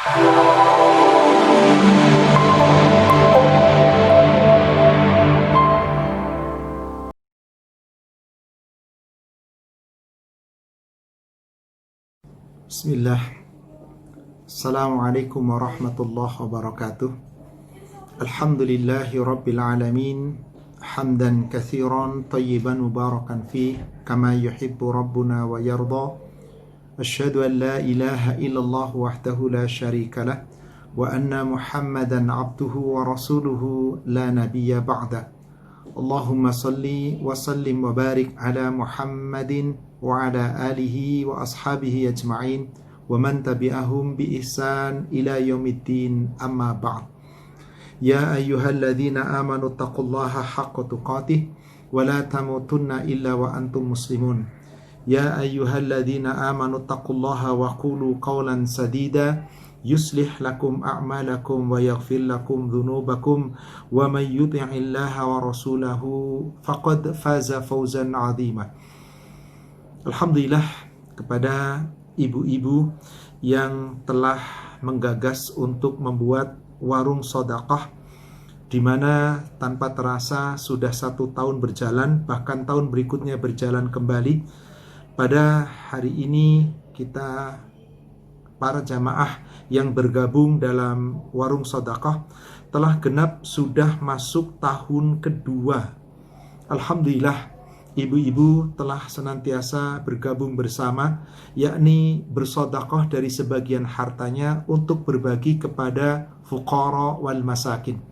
Bismillah. Assalamualaikum warahmatullahi wabarakatuh. Alhamdulillahi rabbil alamin. Hamdan katsiran tayyiban mubarakan fi kama yuhibbu rabbuna wa yarda. Asyhadu an la ilaha illallah wahdahu la syarika lah wa anna Muhammadan abduhu wa rasuluhu la nabiyya ba'da. Allahumma salli wa sallim wa barik ala Muhammadin wa ala alihi wa ashabihi ajma'in wa man tabi'ahum bi ihsan ila yaumiddin, amma ba'd. Ya ayyuhalladzina amanu taqullaha haqqa tuqatih wa la tamutunna illa wa antum muslimun. Ya ayyuhalladzina amanu taqullaha wa qulu qawlan sadida yuslih lakum a'malakum wa yaghfir lakum dhunubakum wa may yuti'illaha wa rasulahu faqad faza fawzan 'azima. Alhamdulillah kepada ibu-ibu yang telah menggagas untuk membuat warung sedekah, di mana tanpa terasa sudah 1 tahun berjalan, bahkan tahun berikutnya berjalan kembali. Pada hari ini kita para jamaah yang bergabung dalam warung sedekah telah genap sudah masuk tahun kedua. Alhamdulillah, ibu-ibu telah senantiasa bergabung bersama, yakni bersedekah dari sebagian hartanya untuk berbagi kepada fuqara wal masakin.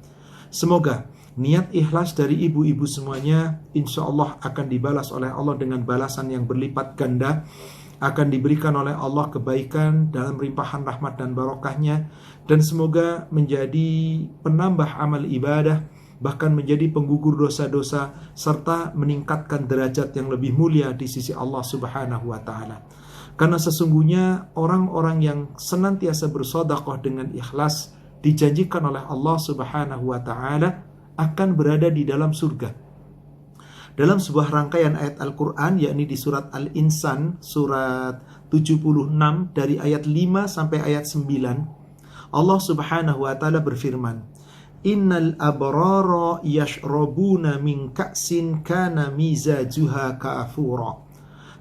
Semoga niat ikhlas dari ibu-ibu semuanya insya Allah akan dibalas oleh Allah dengan balasan yang berlipat ganda. Akan diberikan oleh Allah kebaikan dalam limpahan rahmat dan barokahnya, dan semoga menjadi penambah amal ibadah, bahkan menjadi penggugur dosa-dosa, serta meningkatkan derajat yang lebih mulia di sisi Allah Subhanahu wa ta'ala. Karena sesungguhnya orang-orang yang senantiasa bersedekah dengan ikhlas dijanjikan oleh Allah Subhanahu wa ta'ala akan berada di dalam surga. Dalam sebuah rangkaian ayat Al-Quran, yakni di surat Al-Insan, surat 76 dari ayat 5 sampai ayat 9, Allah Subhanahu wa ta'ala berfirman, Innal abrara yashrabuna min ka'sin kana mizajuha ka'afura.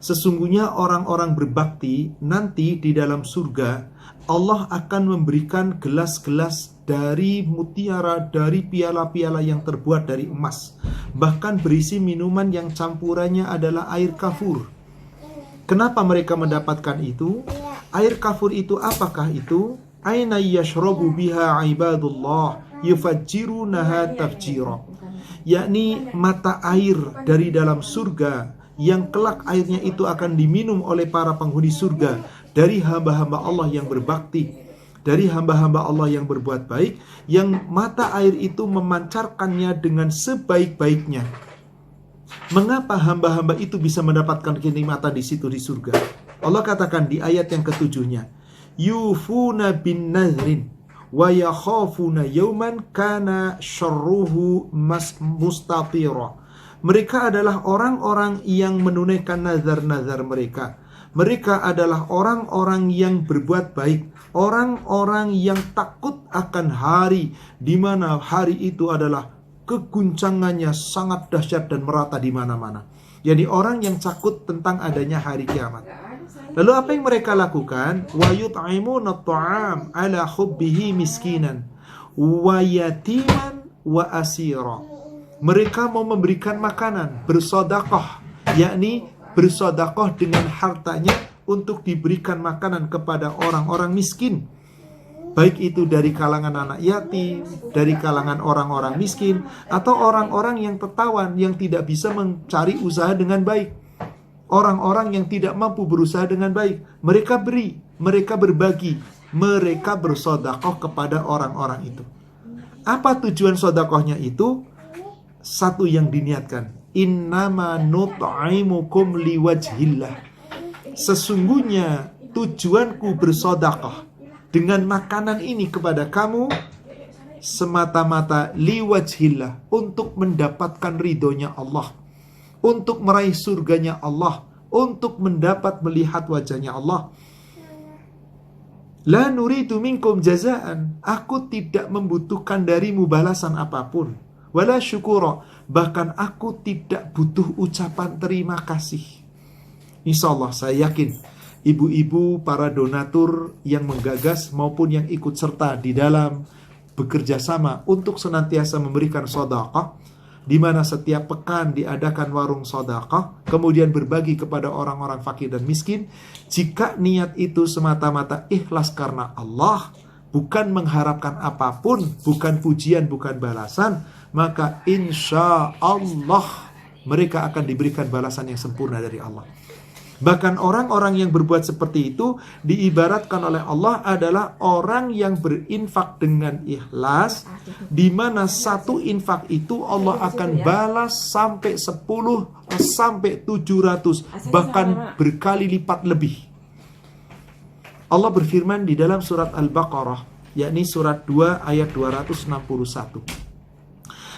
Sesungguhnya orang-orang berbakti nanti di dalam surga, Allah akan memberikan gelas-gelas dari mutiara, dari piala-piala yang terbuat dari emas, bahkan berisi minuman yang campurannya adalah air kafur. Kenapa mereka mendapatkan itu? Air kafur itu apakah itu? Aina yashrabu biha ibadullah yufajjirunaha tafjira. Yakni mata air dari dalam surga yang kelak airnya itu akan diminum oleh para penghuni surga dari hamba-hamba Allah yang berbakti, dari hamba-hamba Allah yang berbuat baik, yang mata air itu memancarkannya dengan sebaik-baiknya. Mengapa hamba-hamba itu bisa mendapatkan kenikmatan di situ di surga? Allah katakan di ayat yang ketujuhnya, yufuna bin nadhrin wa yakhafuna yawman kana syarruhu mustatira. Mereka adalah orang-orang yang menunaikan nazar-nazar mereka. Mereka adalah orang-orang yang berbuat baik, orang-orang yang takut akan hari di mana hari itu adalah keguncangannya sangat dahsyat dan merata di mana-mana. Jadi orang yang takut tentang adanya hari kiamat. Lalu apa yang mereka lakukan? Wa yut'imuna at'am ala hubbihi miskinan wa yatiman wa asira. Mereka mau memberikan makanan, bersedekah, yakni bersedekah dengan hartanya untuk diberikan makanan kepada orang-orang miskin, baik itu dari kalangan anak yatim, dari kalangan orang-orang miskin, atau orang-orang yang tertawan, yang tidak bisa mencari usaha dengan baik, orang-orang yang tidak mampu berusaha dengan baik. Mereka beri, mereka berbagi, mereka bersedekah kepada orang-orang itu. Apa tujuan sedekahnya itu? Satu yang diniatkan, innama nut'imukum liwajhillah. Sesungguhnya tujuanku bersedekah dengan makanan ini kepada kamu semata-mata liwajhillah, untuk mendapatkan ridhonya Allah, untuk meraih surganya Allah, untuk mendapat melihat wajahnya Allah. La nuridu minkum jazaan. Aku tidak membutuhkan darimu balasan apapun. Wala syukura. Bahkan aku tidak butuh ucapan terima kasih. Insya Allah saya yakin ibu-ibu, para donatur yang menggagas maupun yang ikut serta di dalam bekerja sama untuk senantiasa memberikan sedekah, di mana setiap pekan diadakan warung sedekah, kemudian berbagi kepada orang-orang fakir dan miskin. Jika niat itu semata-mata ikhlas karena Allah, bukan mengharapkan apapun, bukan pujian, bukan balasan, maka insya Allah mereka akan diberikan balasan yang sempurna dari Allah. Bahkan orang-orang yang berbuat seperti itu diibaratkan oleh Allah adalah orang yang berinfak dengan ikhlas, di mana satu infak itu Allah akan balas sampai 10 sampai 700, bahkan berkali lipat lebih. Allah berfirman di dalam surat Al-Baqarah, yakni surat 2 ayat 261.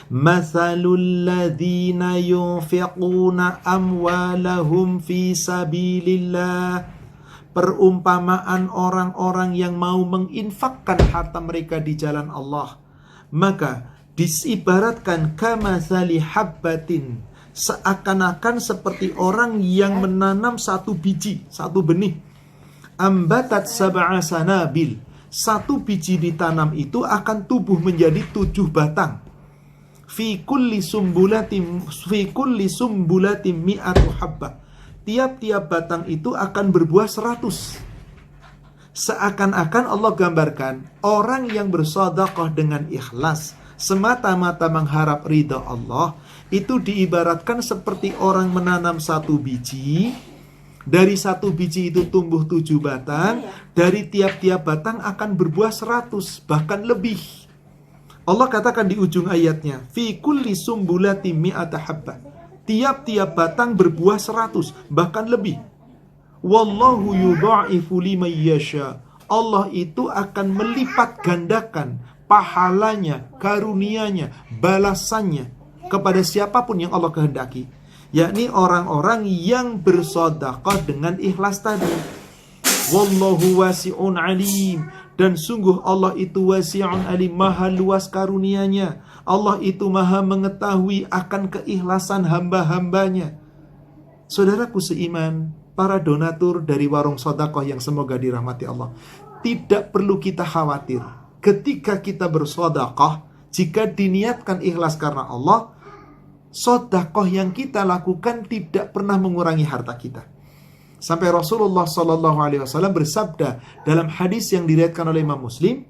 Mathalul ladzina yunfiquna amwalahum fi sabilillah. Perumpamaan orang-orang yang mau menginfakkan harta mereka di jalan Allah, maka disibaratkan kamathali habbatin, seakan-akan seperti orang yang menanam satu biji, satu benih. Ambatat sab'a sanabil, satu biji ditanam itu akan tumbuh menjadi 7 batang. Fi kulli sumbulatin mi'atu habbah. Tiap-tiap batang itu akan berbuah 100. Seakan-akan Allah gambarkan orang yang bersedekah dengan ikhlas, semata-mata mengharap ridha Allah, itu diibaratkan seperti orang menanam satu biji. Dari satu biji itu tumbuh 7 batang. Dari tiap-tiap batang akan berbuah 100, bahkan lebih. Allah katakan di ujung ayatnya, fi kulli sumbulatin mi'ata habbah. Tiap-tiap batang berbuah 100, bahkan lebih. Wallahu yudha'ifu liman yasha. Allah itu akan melipat gandakan pahalanya, karunianya, balasannya kepada siapapun yang Allah kehendaki, yakni orang-orang yang bersedekah dengan ikhlas tadi. Wallahu wasi'un alim. Dan sungguh Allah itu wasi'un alim, maha luas karunianya. Allah itu maha mengetahui akan keikhlasan hamba-hambanya. Saudaraku seiman, para donatur dari warung sedekah yang semoga dirahmati Allah, tidak perlu kita khawatir ketika kita bersedekah. Jika diniatkan ikhlas karena Allah, sedekah yang kita lakukan tidak pernah mengurangi harta kita. Sampai Rasulullah SAW bersabda dalam hadis yang diriwayatkan oleh Imam Muslim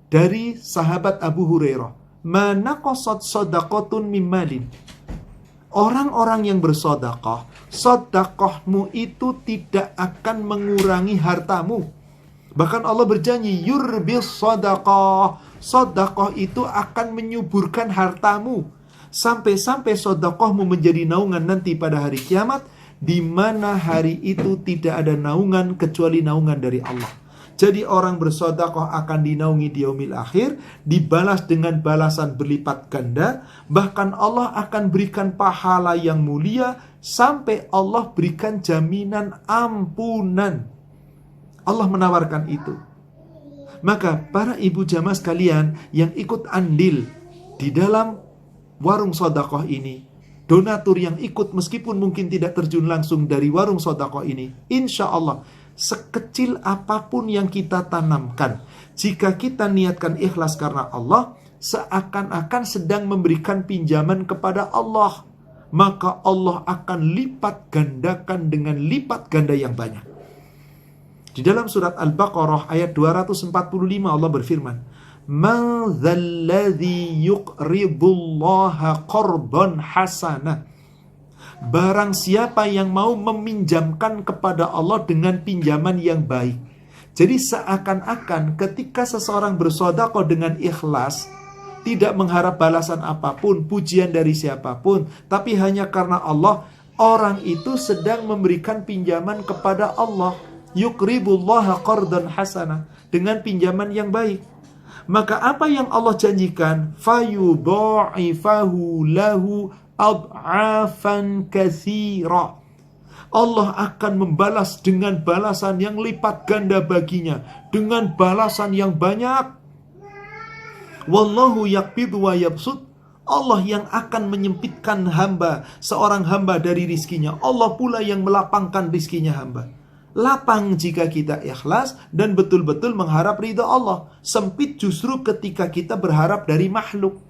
dari sahabat Abu Hurairah, "Ma naqasat shadaqatun min malin." Orang-orang yang bersedekah, sedekahmu itu tidak akan mengurangi hartamu. Bahkan Allah berjanji, yurbis sadaqah. Sedekah itu akan menyuburkan hartamu. Sampai-sampai sedekahmu menjadi naungan nanti pada hari kiamat, di mana hari itu tidak ada naungan kecuali naungan dari Allah. Jadi orang bersedekah akan dinaungi di yaumil akhir, dibalas dengan balasan berlipat ganda, bahkan Allah akan berikan pahala yang mulia, sampai Allah berikan jaminan ampunan. Allah menawarkan itu. Maka para ibu jamaah sekalian yang ikut andil di dalam warung sedekah ini, donatur yang ikut meskipun mungkin tidak terjun langsung dari warung sedekah ini, insya Allah sekecil apapun yang kita tanamkan, jika kita niatkan ikhlas karena Allah, seakan-akan sedang memberikan pinjaman kepada Allah, maka Allah akan lipat gandakan dengan lipat ganda yang banyak. Di dalam surat Al-Baqarah ayat 245 Allah berfirman, Man dzalladzi yuqridullaha qardan hasanah. Barang siapa yang mau meminjamkan kepada Allah dengan pinjaman yang baik. Jadi seakan-akan ketika seseorang bersedekah dengan ikhlas, tidak mengharap balasan apapun, pujian dari siapapun, tapi hanya karena Allah, orang itu sedang memberikan pinjaman kepada Allah. Yuqridullaha qardan hasanah, dengan pinjaman yang baik. Maka apa yang Allah janjikan? Fayudha'ifahu lahu ad'afan katsira. Allah akan membalas dengan balasan yang lipat ganda baginya, dengan balasan yang banyak. Wallahu yaqbidu wa yabsut. Allah yang akan menyempitkan seorang hamba dari rizkinya. Allah pula yang melapangkan rizkinya hamba. Lapang jika kita ikhlas dan betul-betul mengharap ridha Allah. Sempit justru ketika kita berharap dari makhluk.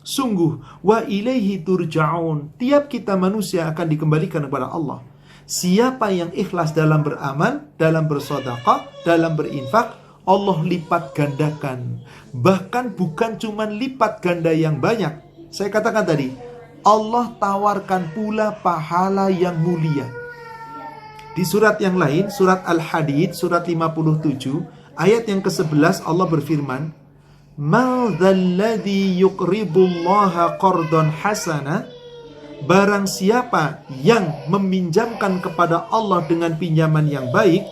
Sungguh, wa ilaihi turja'un. Tiap kita manusia akan dikembalikan kepada Allah. Siapa yang ikhlas dalam beramal, dalam bersedekah, dalam berinfak, Allah lipat gandakan. Bahkan bukan cuma lipat ganda yang banyak. Saya katakan tadi, Allah tawarkan pula pahala yang mulia. Di surat yang lain, surat Al-Hadid, surat 57, ayat yang ke-11 Allah berfirman, "Man dzalladzi yuqridullaha qardan hasana?" Barang siapa yang meminjamkan kepada Allah dengan pinjaman yang baik,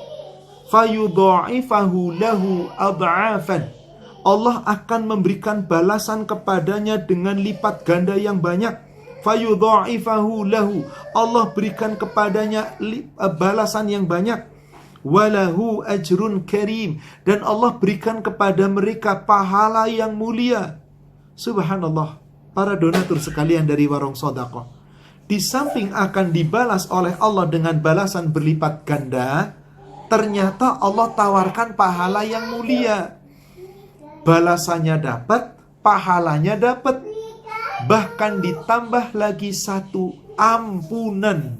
fayudha'ifahu lahu ad'afan. Allah akan memberikan balasan kepadanya dengan lipat ganda yang banyak. Fayudha'ifahu lahu. Allah berikan kepadanya balasan yang banyak. Walahu ajrun karim. Dan Allah berikan kepada mereka pahala yang mulia. Subhanallah. Para donatur sekalian dari Warung Sodaqah, di samping akan dibalas oleh Allah dengan balasan berlipat ganda, ternyata Allah tawarkan pahala yang mulia. Balasannya dapat, pahalanya dapat. Bahkan ditambah lagi satu ampunan.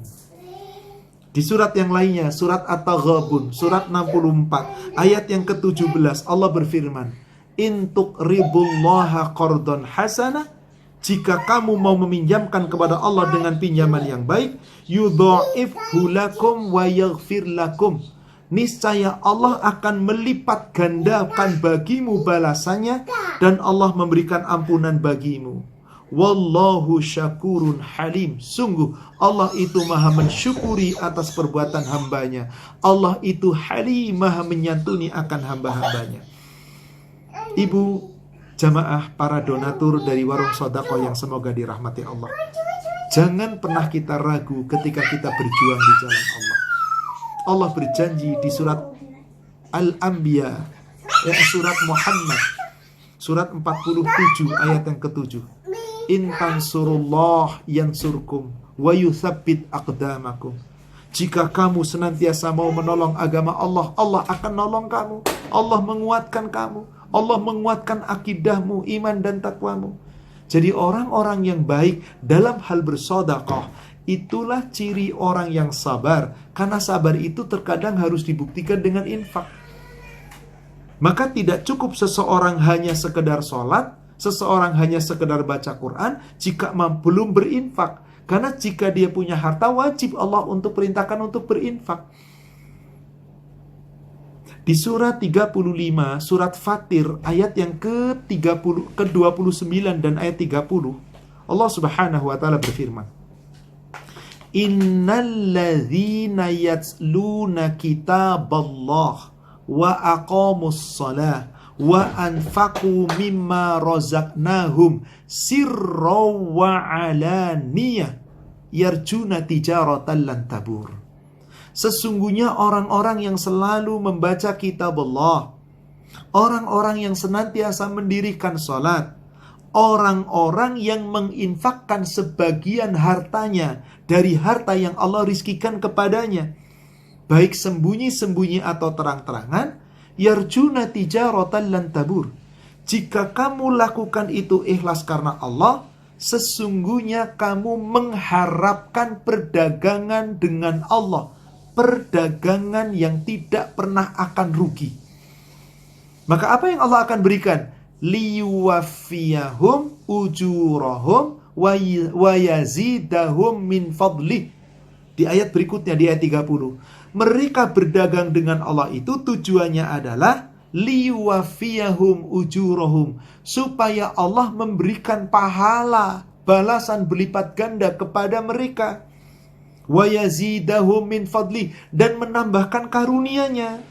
Di surat yang lainnya, surat At-Taghabun, surat 64, ayat yang ke-17, Allah berfirman, "In tuqridullaha qardan hasana." Jika kamu mau meminjamkan kepada Allah dengan pinjaman yang baik, yudha'ifhu lakum wa yaghfir lakum. Niscaya Allah akan melipat gandakan bagimu balasannya dan Allah memberikan ampunan bagimu. Wallahu syakurun halim. Sungguh Allah itu maha mensyukuri atas perbuatan hambanya. Allah itu halim, maha menyantuni akan hamba-hambanya. Ibu jamaah, para donatur dari Warung Sodaqah yang semoga dirahmati Allah, jangan pernah kita ragu ketika kita berjuang di jalan Allah. Allah berjanji di surat Al-Anbiya, surat Muhammad, surat 47 ayat yang ke-7. In tansurullah yansurkum wa yuthabbit aqdamakum. Jika kamu senantiasa mau menolong agama Allah, Allah akan nolong kamu. Allah menguatkan kamu. Allah menguatkan akidahmu, iman dan takwamu. Jadi orang-orang yang baik dalam hal bersedekah, itulah ciri orang yang sabar. Karena sabar itu terkadang harus dibuktikan dengan infak. Maka tidak cukup seseorang hanya sekedar sholat, seseorang hanya sekedar baca Quran, jika belum berinfak. Karena jika dia punya harta, wajib Allah untuk perintahkan untuk berinfak. Di surat 35, surat Fatir, ayat yang ke-29 dan ayat 30, Allah Subhanahu wa ta'ala berfirman, Innalladzina yatsluna kitaballah wa aqamus salah wa anfaqu mimma razaqnahum sirraw wa alaniyah yarjuna tijaratan lan tabur. Sesungguhnya orang-orang yang selalu membaca kitab Allah, orang-orang yang senantiasa mendirikan salat, orang-orang yang menginfakkan sebagian hartanya dari harta yang Allah rizkikan kepadanya, baik sembunyi-sembunyi atau terang-terangan, yarjuna tijaratan lan tabur. Jika kamu lakukan itu ikhlas karena Allah, sesungguhnya kamu mengharapkan perdagangan dengan Allah, perdagangan yang tidak pernah akan rugi. Maka apa yang Allah akan berikan? Liyuwaffiyahum ujurahum wa yazidahum min fadlih. Di ayat berikutnya, di ayat 30, mereka berdagang dengan Allah itu tujuannya adalah liyuwaffiyahum ujurahum, supaya Allah memberikan pahala, balasan berlipat ganda kepada mereka. Wa yazidahum min fadlih, dan menambahkan karunia-Nya.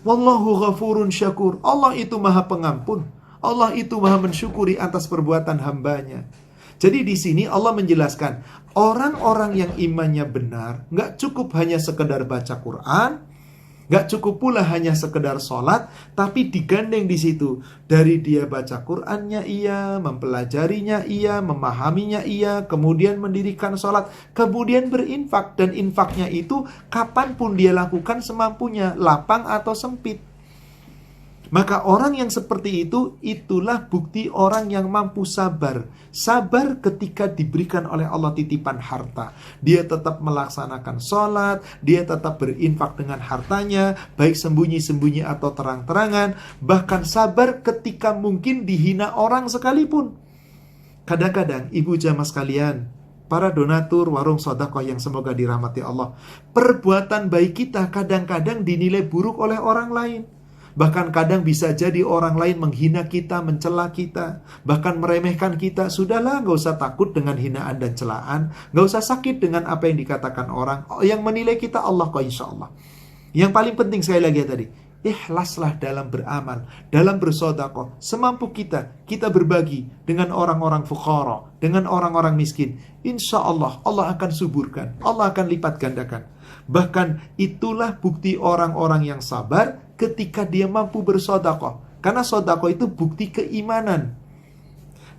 Wallahu ghafurun syakur. Allah itu maha pengampun. Allah itu maha mensyukuri atas perbuatan hambanya. Jadi di sini Allah menjelaskan, orang-orang yang imannya benar, nggak cukup hanya sekedar baca Quran, nggak cukup pula hanya sekedar sholat, tapi digandeng di situ. Dari dia baca Qurannya iya, mempelajarinya iya, memahaminya iya, kemudian mendirikan sholat, kemudian berinfak. Dan infaknya itu kapanpun dia lakukan semampunya, lapang atau sempit. Maka orang yang seperti itu, itulah bukti orang yang mampu sabar. Sabar ketika diberikan oleh Allah titipan harta. Dia tetap melaksanakan sholat, dia tetap berinfak dengan hartanya, baik sembunyi-sembunyi atau terang-terangan. Bahkan sabar ketika mungkin dihina orang sekalipun. Kadang-kadang ibu jamaah sekalian, para donatur warung sedekah yang semoga dirahmati Allah, perbuatan baik kita kadang-kadang dinilai buruk oleh orang lain. Bahkan kadang bisa jadi orang lain menghina kita, mencela kita, bahkan meremehkan kita. Sudahlah, gak usah takut dengan hinaan dan celaan, gak usah sakit dengan apa yang dikatakan orang. Yang menilai kita Allah kok, insya Allah. Yang paling penting sekali lagi tadi, ikhlaslah dalam beramal, dalam bersedekah. Semampu kita berbagi dengan orang-orang fuqara, dengan orang-orang miskin. Insya Allah, Allah akan suburkan, Allah akan lipat gandakan. Bahkan itulah bukti orang-orang yang sabar ketika dia mampu bersedekah. Karena sedekah itu bukti keimanan.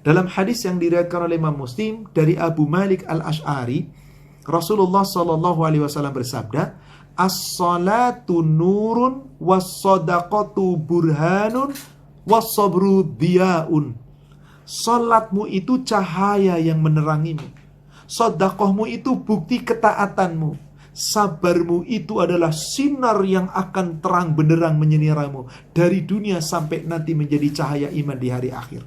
Dalam hadis yang diriwayatkan oleh Imam Muslim dari Abu Malik Al-Asy'ari, Rasulullah SAW bersabda, as-salatu nurun was-sadaqatu burhanun was-sabru diyaun. Salatmu itu cahaya yang menerangimu. Sedekahmu itu bukti ketaatanmu. Sabarmu itu adalah sinar yang akan terang benderang menyinaramu dari dunia sampai nanti menjadi cahaya iman di hari akhir.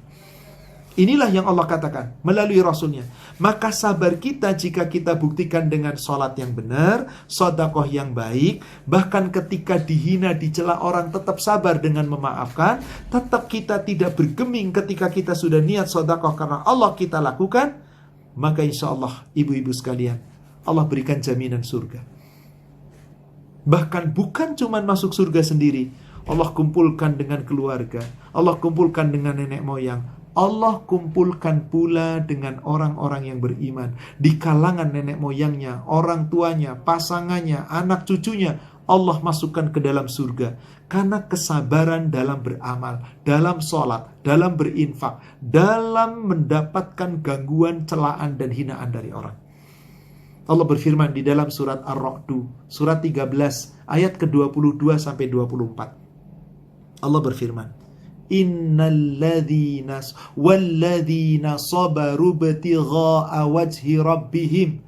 Inilah yang Allah katakan melalui Rasulnya. Maka sabar kita jika kita buktikan dengan sholat yang benar, sedekah yang baik, bahkan ketika dihina, dicela orang tetap sabar dengan memaafkan, tetap kita tidak bergeming ketika kita sudah niat sedekah karena Allah kita lakukan, maka insya Allah ibu-ibu sekalian, Allah berikan jaminan surga. Bahkan bukan cuma masuk surga sendiri, Allah kumpulkan dengan keluarga, Allah kumpulkan dengan nenek moyang, Allah kumpulkan pula dengan orang-orang yang beriman. Di kalangan nenek moyangnya, orang tuanya, pasangannya, anak cucunya, Allah masukkan ke dalam surga. Karena kesabaran dalam beramal, dalam sholat, dalam berinfak, dalam mendapatkan gangguan, celaan dan hinaan dari orang. Allah berfirman di dalam surat Ar-Ra'd, surat 13, ayat ke-22 sampai 24. Allah berfirman, innalladzina walladzina sabaru ibtigha'a wajhi rabbihim,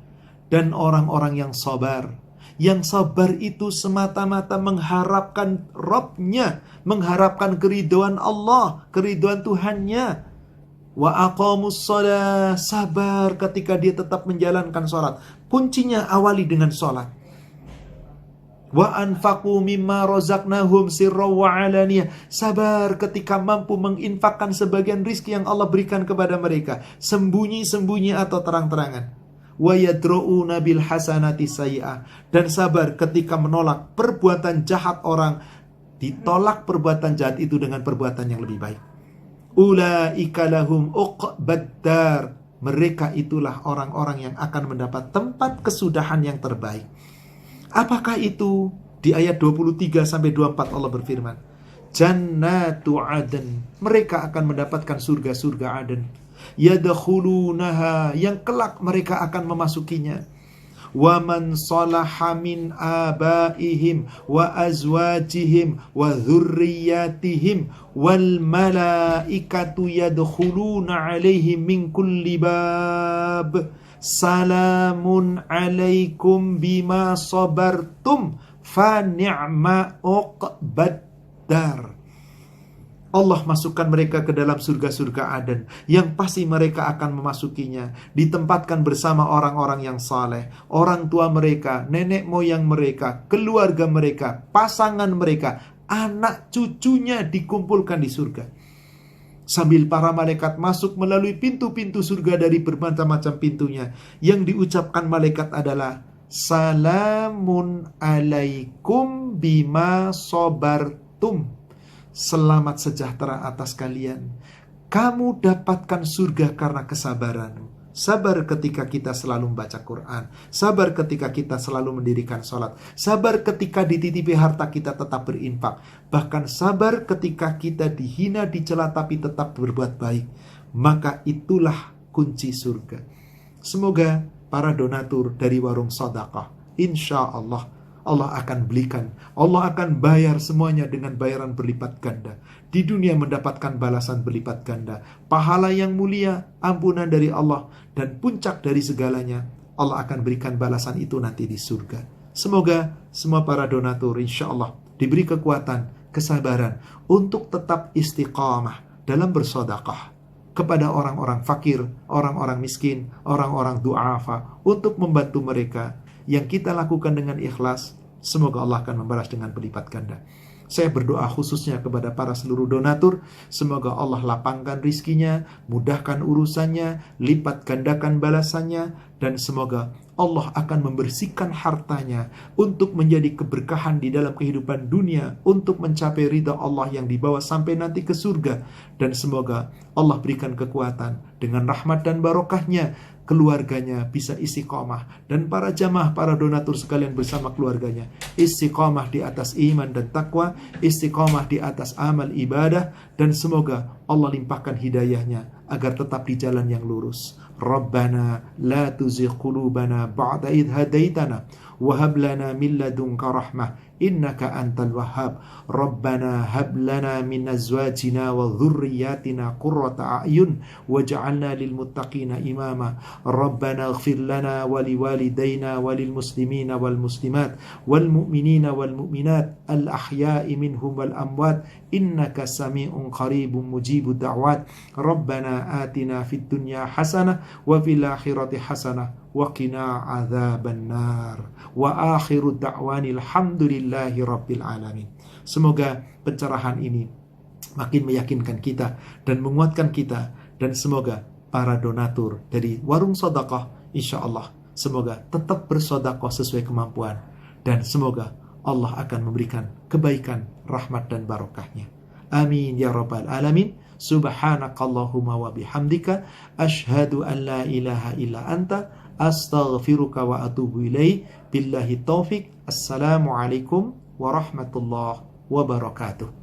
dan orang-orang yang sabar. Yang sabar itu semata-mata mengharapkan Rabb-nya, mengharapkan keridhaan Allah, keridhaan Tuhannya. Wa aqamus shalah, sabar ketika dia tetap menjalankan salat. Kuncinya awali dengan salat. Wa anfaqu mimma razaqnahum sirran wa alaniyah, sabar ketika mampu menginfakkan sebagian rizki yang Allah berikan kepada mereka, sembunyi-sembunyi atau terang-terangan. Wa yadra'una bil hasanati sayyi'ah, dan sabar ketika menolak perbuatan jahat orang, ditolak perbuatan jahat itu dengan perbuatan yang lebih baik. Ulaika lahum uqbad dar, mereka itulah orang-orang yang akan mendapat tempat kesudahan yang terbaik. Apakah itu? Di ayat 23 sampai 24 Allah berfirman, Jannatu Aden, mereka akan mendapatkan surga-surga Aden. Yadkhulunaha, yang kelak mereka akan memasukinya. Wa man salaha min abaihim wa azwajihim wa dhurriyyatihim wal malaikatu yadkhuluna alaihim min kulli bab. Salamun alaikum bima sabartum fa ni'ma uqbad dar. Allah masukkan mereka ke dalam surga-surga Aden, yang pasti mereka akan memasukinya, ditempatkan bersama orang-orang yang saleh, orang tua mereka, nenek moyang mereka, keluarga mereka, pasangan mereka, anak cucunya dikumpulkan di surga. Sambil para malaikat masuk melalui pintu-pintu surga dari bermacam-macam pintunya, yang diucapkan malaikat adalah Salamun alaikum bima sabartum, selamat sejahtera atas kalian, kamu dapatkan surga karena kesabaranmu. Sabar ketika kita selalu membaca Quran. Sabar ketika kita selalu mendirikan sholat. Sabar ketika dititipi harta kita tetap berinfak. Bahkan sabar ketika kita dihina, dicela tapi tetap berbuat baik. Maka itulah kunci surga. Semoga para donatur dari warung sedekah, insya Allah Allah akan belikan, Allah akan bayar semuanya dengan bayaran berlipat ganda. Di dunia mendapatkan balasan berlipat ganda, pahala yang mulia, ampunan dari Allah, dan puncak dari segalanya, Allah akan berikan balasan itu nanti di surga. Semoga semua para donatur insya Allah diberi kekuatan, kesabaran untuk tetap istiqamah dalam bersedekah kepada orang-orang fakir, orang-orang miskin, orang-orang du'afa, untuk membantu mereka. Yang kita lakukan dengan ikhlas, semoga Allah akan membalas dengan berlipat ganda. Saya berdoa khususnya kepada para seluruh donatur, semoga Allah lapangkan rizkinya, mudahkan urusannya, lipat gandakan balasannya, dan semoga Allah akan membersihkan hartanya untuk menjadi keberkahan di dalam kehidupan dunia, untuk mencapai ridha Allah yang dibawa sampai nanti ke surga. Dan semoga Allah berikan kekuatan dengan rahmat dan barokahnya, keluarganya bisa istiqomah, dan para jamaah, para donatur sekalian bersama keluarganya istiqomah di atas iman dan takwa, istiqomah di atas amal ibadah, dan semoga Allah limpahkan hidayahnya agar tetap di jalan yang lurus. Rabbana la tuzigh qulubana ba'da idh hadaitana wa hab lana min ladunka rahmah innaka antal wahhab. Rabbana hab lana min azwajina wa dhurriyyatina qurrata a'yun waj'alna lil muttaqina imama. Rabbana ighfir lana wa liwalidayna wa lil muslimina wal muslimat wal mu'minina wal mu'minat al ahya'i minhum wal amwat innaka sami'un qaribun mujibud da'wat. Rabbana atina fid dunya hasanah wa fil akhirati hasanah wa qina adzaban nar. Wa akhiru da'wani alhamdulillahi rabbil alamin. Semoga pencerahan ini makin meyakinkan kita dan menguatkan kita, dan semoga para donatur dari warung sedekah insyaallah semoga tetap bersedekah sesuai kemampuan, dan semoga Allah akan memberikan kebaikan, rahmat dan barokahnya. Amin ya rabbal alamin. Subhanakallahumma wa bihamdika asyhadu an la ilaha illa anta astaghfiruka wa atubu ilaih. Billahi taufik. Assalamualaikum warahmatullahi wabarakatuh.